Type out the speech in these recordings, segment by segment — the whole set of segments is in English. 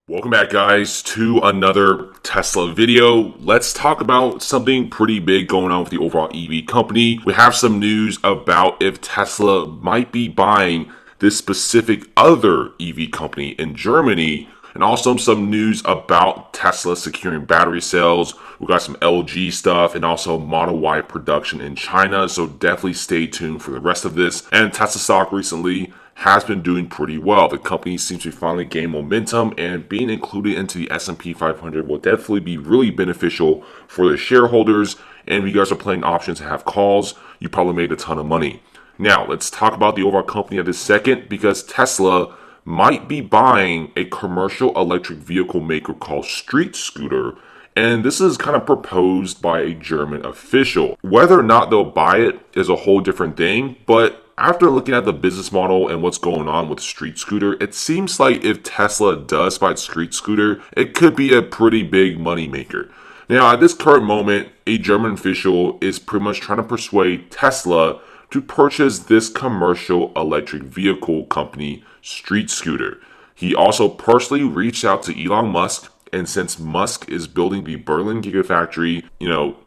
Welcome back, guys, to another Tesla video. Let's talk about something pretty big going on with the overall EV company. We have some news about if Tesla might be buying this specific other EV company in Germany, and also some news about Tesla securing battery cells. We got some LG stuff and also Model Y production in China, so definitely stay tuned for the rest of this. And Tesla stock recently has been doing pretty well. The company seems to finally gain momentum, and being included into the S&P 500 will definitely be really beneficial for the shareholders. And if you guys are playing options and have calls, you probably made a ton of money. Now, let's talk about the overall company at this second, because Tesla might be buying a commercial electric vehicle maker called Street Scooter. And this is kind of proposed by a German official. Whether or not they'll buy it is a whole different thing, but after looking at the business model and what's going on with Street Scooter, it seems like if Tesla does buy Street Scooter, it could be a pretty big money maker. Now, at this current moment, a German official is pretty much trying to persuade Tesla to purchase this commercial electric vehicle company, Street Scooter. He also personally reached out to Elon Musk, and since Musk is building the Berlin Gigafactory,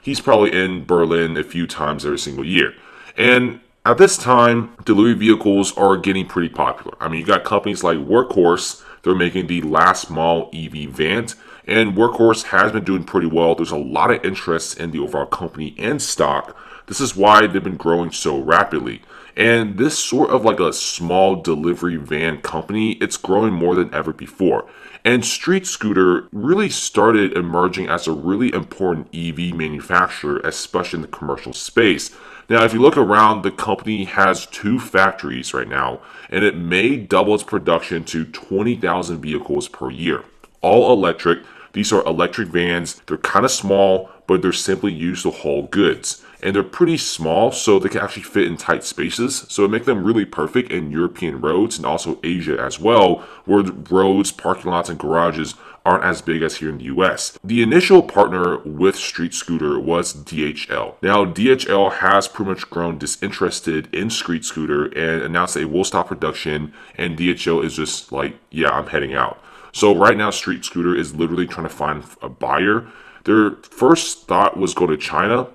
he's probably in Berlin a few times every single year. And at this time, delivery vehicles are getting pretty popular. I mean, you got companies like Workhorse, they're making the last mile EV van, and Workhorse has been doing pretty well. There's a lot of interest in the overall company and stock. This is why they've been growing so rapidly. And this sort of like a small delivery van company, it's growing more than ever before. And Street Scooter really started emerging as a really important EV manufacturer, especially in the commercial space. Now, if you look around, the company has 2 factories right now, and it may double its production to 20,000 vehicles per year. All electric. These are electric vans. They're kind of small, but they're simply used to haul goods. And they're pretty small, so they can actually fit in tight spaces. So it makes them really perfect in European roads and also Asia as well, where the roads, parking lots, and garages aren't as big as here in the US. The initial partner with Street Scooter was DHL. Now, DHL has pretty much grown disinterested in Street Scooter and announced they will stop production, and DHL is just like, yeah, I'm heading out. So right now, Street Scooter is literally trying to find a buyer. Their first thought was go to China,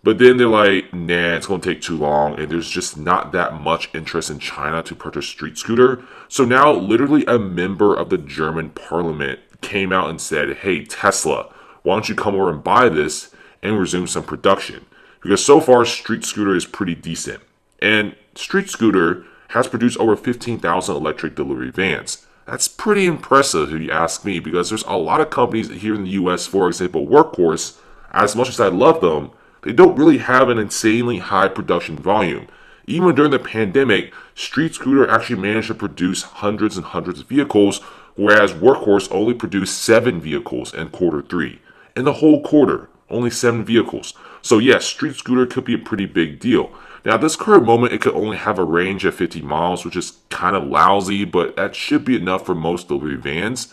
but then they're like, nah, it's going to take too long, and there's just not that much interest in China to purchase Street Scooter. So now, literally a member of the German parliament came out and said, hey, Tesla, why don't you come over and buy this and resume some production? Because so far, Street Scooter is pretty decent. And Street Scooter has produced over 15,000 electric delivery vans. That's pretty impressive if you ask me, because there's a lot of companies here in the US, for example, Workhorse, as much as I love them, they don't really have an insanely high production volume. Even during the pandemic, Street Scooter actually managed to produce hundreds and hundreds of vehicles, whereas Workhorse only produced 7 vehicles in Q3. In the whole quarter, only 7 vehicles. So yes, Street Scooter could be a pretty big deal. Now, at this current moment, it could only have a range of 50 miles, which is kind of lousy, but that should be enough for most delivery vans.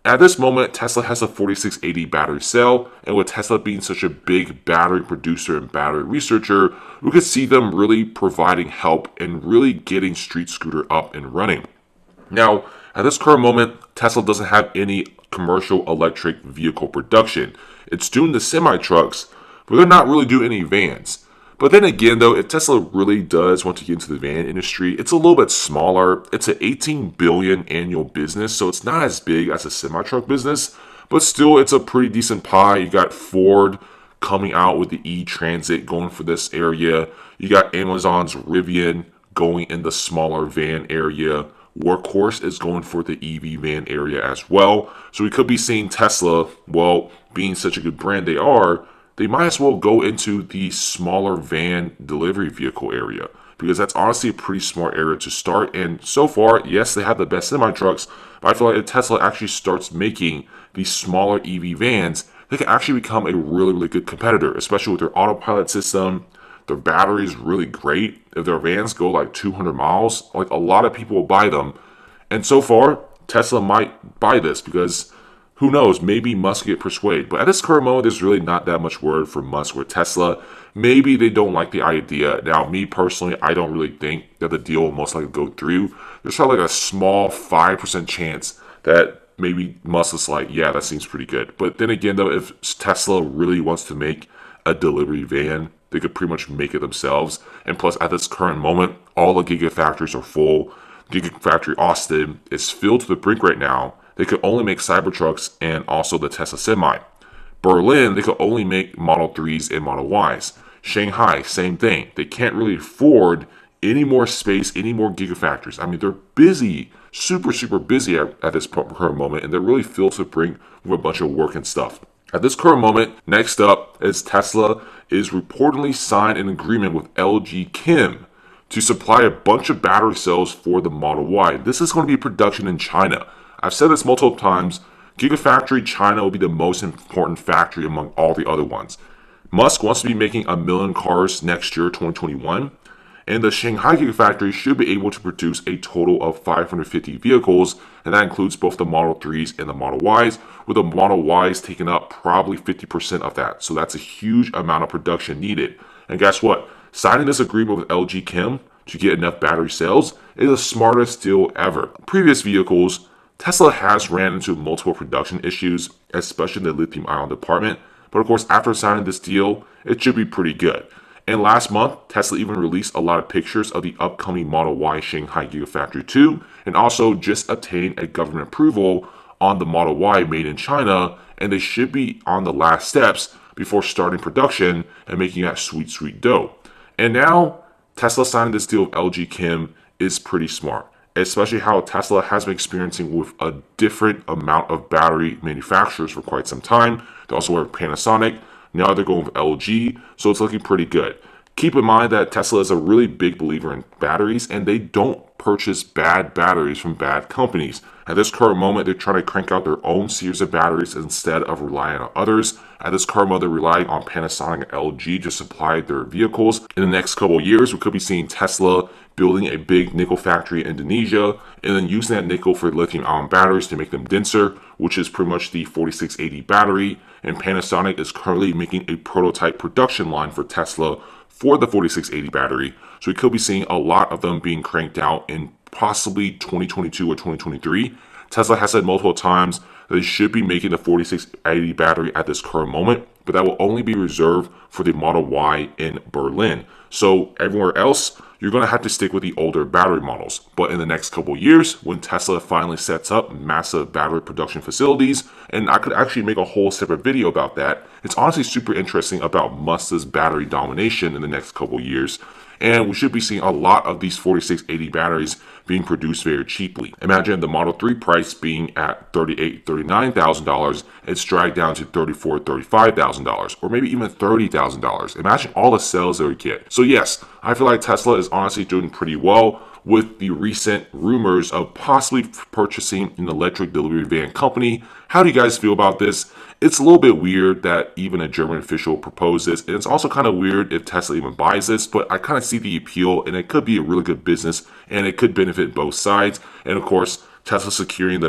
At this moment, Tesla has a 4680 battery cell, and with Tesla being such a big battery producer and battery researcher, we could see them really providing help and really getting Street Scooter up and running. Now, at this current moment, Tesla doesn't have any commercial electric vehicle production. It's doing the semi-trucks, but they're not really doing any vans. But then again, though, if Tesla really does want to get into the van industry, it's a little bit smaller. It's an 18 billion annual business, so it's not as big as a semi-truck business, but still, it's a pretty decent pie. You got Ford coming out with the e-Transit going for this area. You got Amazon's Rivian going in the smaller van area. Workhorse is going for the EV van area as well. So we could be seeing Tesla, well, being such a good brand they might as well go into the smaller van delivery vehicle area, because that's honestly a pretty smart area to start. And so far, yes, they have the best semi-trucks, but I feel like if Tesla actually starts making these smaller EV vans, they can actually become a really, really good competitor, especially with their autopilot system. Their battery is really great. If their vans go like 200 miles, like a lot of people will buy them. And so far, Tesla might buy this because who knows, maybe Musk get persuaded. But at this current moment, there's really not that much word from Musk or Tesla. Maybe they don't like the idea. Now, me personally, I don't really think that the deal will most likely go through. There's probably like a small 5% chance that maybe Musk is like, yeah, that seems pretty good. But then again, though, if Tesla really wants to make a delivery van, they could pretty much make it themselves. And plus, at this current moment, all the gigafactories are full. Gigafactory Austin is filled to the brink right now. They could only make Cybertrucks and also the Tesla Semi. Berlin, they could only make Model 3s and Model Ys. Shanghai, same thing. They can't really afford any more space, any more gigafactories. I mean, they're busy, super busy at this current moment, and they're really filled to the brink with a bunch of work and stuff. At this current moment, next up is Tesla is reportedly signed an agreement with LG Chem to supply a bunch of battery cells for the Model Y. This is going to be production in China. I've said this multiple times. Gigafactory China will be the most important factory among all the other ones. Musk wants to be making 1 million cars next year, 2021. And the Shanghai Gigafactory should be able to produce a total of 550 vehicles, and that includes both the Model 3s and the Model Ys, with the Model Ys taking up probably 50% of that. So that's a huge amount of production needed. And guess what? Signing this agreement with LG Chem to get enough battery cells is the smartest deal ever. Previous vehicles, Tesla has ran into multiple production issues, especially in the lithium-ion department. But of course, after signing this deal, it should be pretty good. And last month, Tesla even released a lot of pictures of the upcoming Model Y Shanghai Gigafactory 2, and also just obtained a government approval on the Model Y made in China, and they should be on the last steps before starting production and making that sweet dough. And now, Tesla signing this deal with LG Chem is pretty smart, especially how Tesla has been experiencing with a different amount of battery manufacturers for quite some time. They also work with Panasonic. Now they're going with LG, so it's looking pretty good. Keep in mind that Tesla is a really big believer in batteries, and they don't purchase bad batteries from bad companies. At this current moment, they're trying to crank out their own series of batteries instead of relying on others. At this current moment, they're relying on Panasonic and LG to supply their vehicles. In the next couple of years, we could be seeing Tesla building a big nickel factory in Indonesia, and then using that nickel for lithium-ion batteries to make them denser, which is pretty much the 4680 battery. And Panasonic is currently making a prototype production line for Tesla for the 4680 battery. So we could be seeing a lot of them being cranked out in possibly 2022 or 2023. Tesla has said multiple times that they should be making the 4680 battery at this current moment, but that will only be reserved for the Model Y in Berlin. So everywhere else, you're going to have to stick with the older battery models. But in the next couple of years, when Tesla finally sets up massive battery production facilities, and I could actually make a whole separate video about that, it's honestly super interesting about Musk's battery domination in the next couple of years. And we should be seeing a lot of these 4680 batteries being produced very cheaply. Imagine the Model 3 price being at $38,000, $39,000. It's dragged down to $34,000, $35,000, or maybe even $30,000. Imagine all the sales they would get. So yes, I feel like Tesla is honestly doing pretty well with the recent rumors of possibly purchasing an electric delivery van company. How do you guys feel about this? It's a little bit weird that even a German official proposed this, and it's also kind of weird if Tesla even buys this, but I kind of see the appeal, and it could be a really good business, and it could benefit both sides. And of course, Tesla securing the